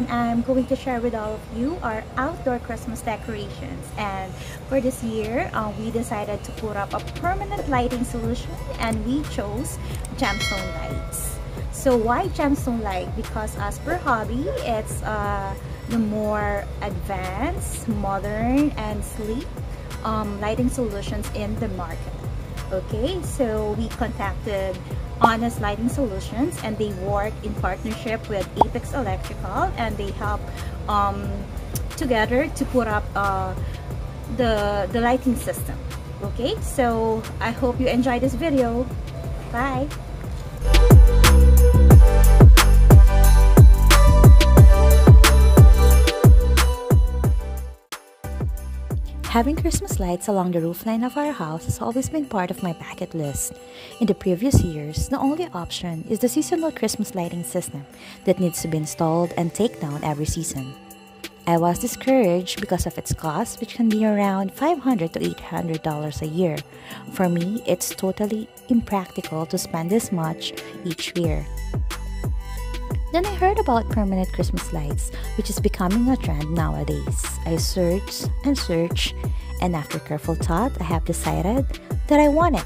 and I'm going to share with all of you our outdoor Christmas decorations. And for this year, we decided to put up a permanent lighting solution, and we chose gemstone lights. So why gemstone light? Because as per hobby, it's the more advanced, modern, and sleek lighting solutions in the market. Okay, so we contacted Honest Lighting Solutions, and they work in partnership with Apex Electrical, and they help together to put up the lighting system. Okay, so I hope you enjoy this video. Bye. Having Christmas lights along the roofline of our house has always been part of my bucket list. In the previous years, the only option is the seasonal Christmas lighting system that needs to be installed and taken down every season. I was discouraged because of its cost, which can be around $500 to $800 a year. For me, it's totally impractical to spend this much each year. Then I heard about permanent Christmas lights, which is becoming a trend nowadays. I searched and searched, and after careful thought, I have decided that I want it.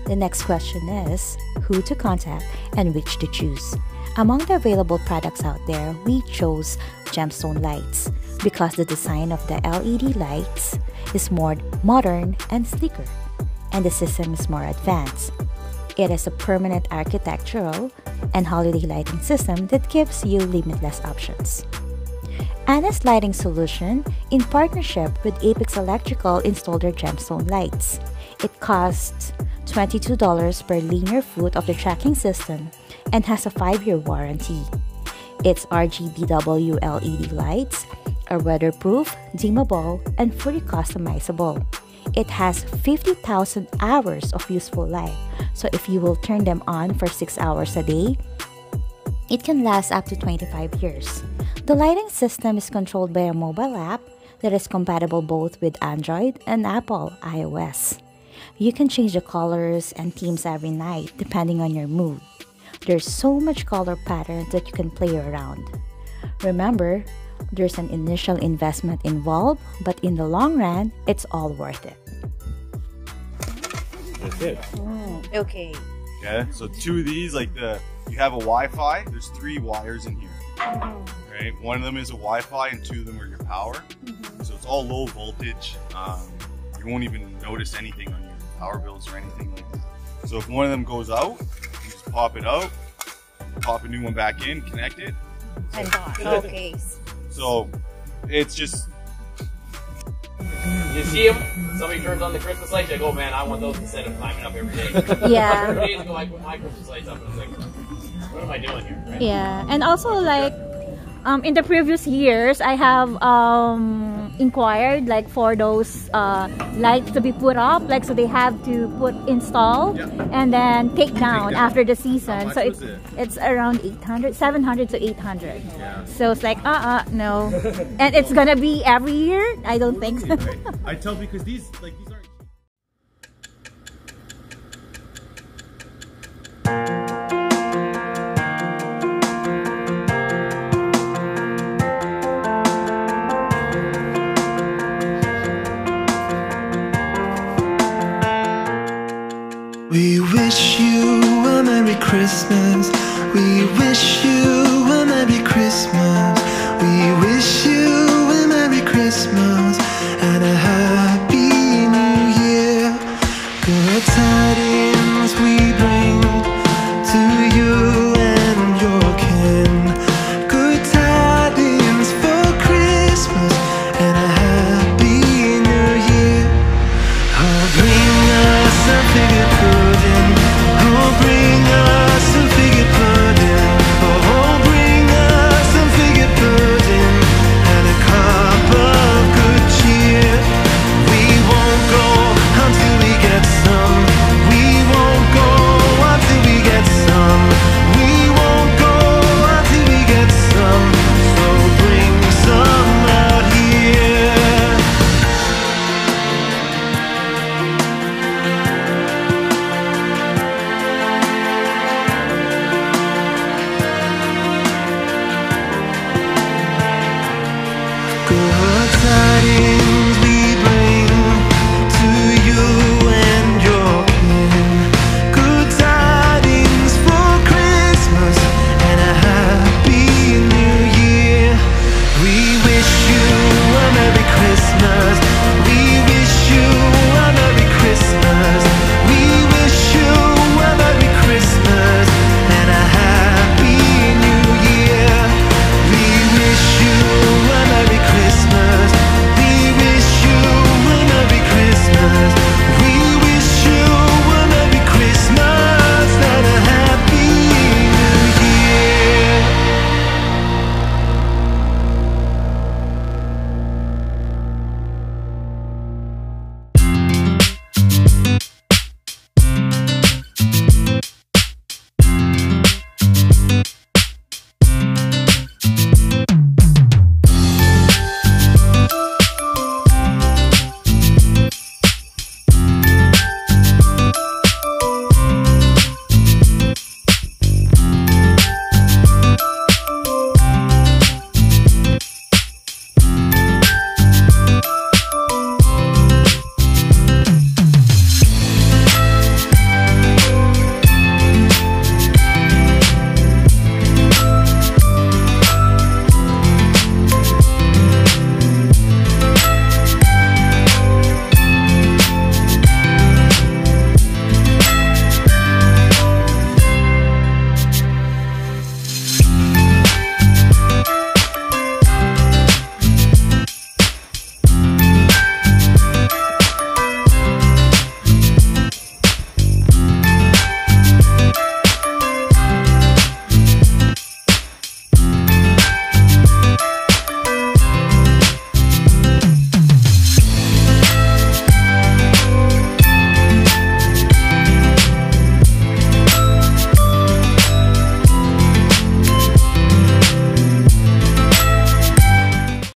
The next question is who to contact and which to choose. Among the available products out there, we chose gemstone lights because the design of the LED lights is more modern and sleeker, and the system is more advanced. It is a permanent architectural and holiday lighting system that gives you limitless options. Honest Lighting Solution, in partnership with Apex Electrical, installed their gemstone lights. It costs $22 per linear foot of the tracking system and has a 5-year warranty. Its RGBW LED lights are weatherproof, dimmable, and fully customizable. It has 50,000 hours of useful life, so if you will turn them on for 6 hours a day, it can last up to 25 years. The lighting system is controlled by a mobile app that is compatible both with Android and Apple iOS. You can change the colors and themes every night depending on your mood. There's so much color patterns that you can play around. Remember, there's an initial investment involved, but in the long run, it's all worth it. That's it. Okay. Okay, so 2 of these, like you have a Wi-Fi, there's 3 wires in here. Right? One of them is a Wi-Fi and 2 of them are your power. So it's all low voltage. You won't even notice anything on your power bills or anything like that. So if one of them goes out, you just pop it out, pop a new one back in, connect it. And gone. Okay. So it's just... You see them, somebody turns on the Christmas lights, you go, oh man, I want those instead of climbing up every day. Yeah. 2 days ago, I put my Christmas lights up and it's like, what am I doing here? Right? Yeah, and also like in the previous years, I have inquired like for those lights to be put up, like so they have to install and then take down after the season. So it's around 700 to 800. Yeah. So it's like no, and it's gonna be every year. I don't think so. Right? I tell because these aren't. We wish you a Merry Christmas. We wish you a Merry Christmas. We wish you a Merry Christmas and a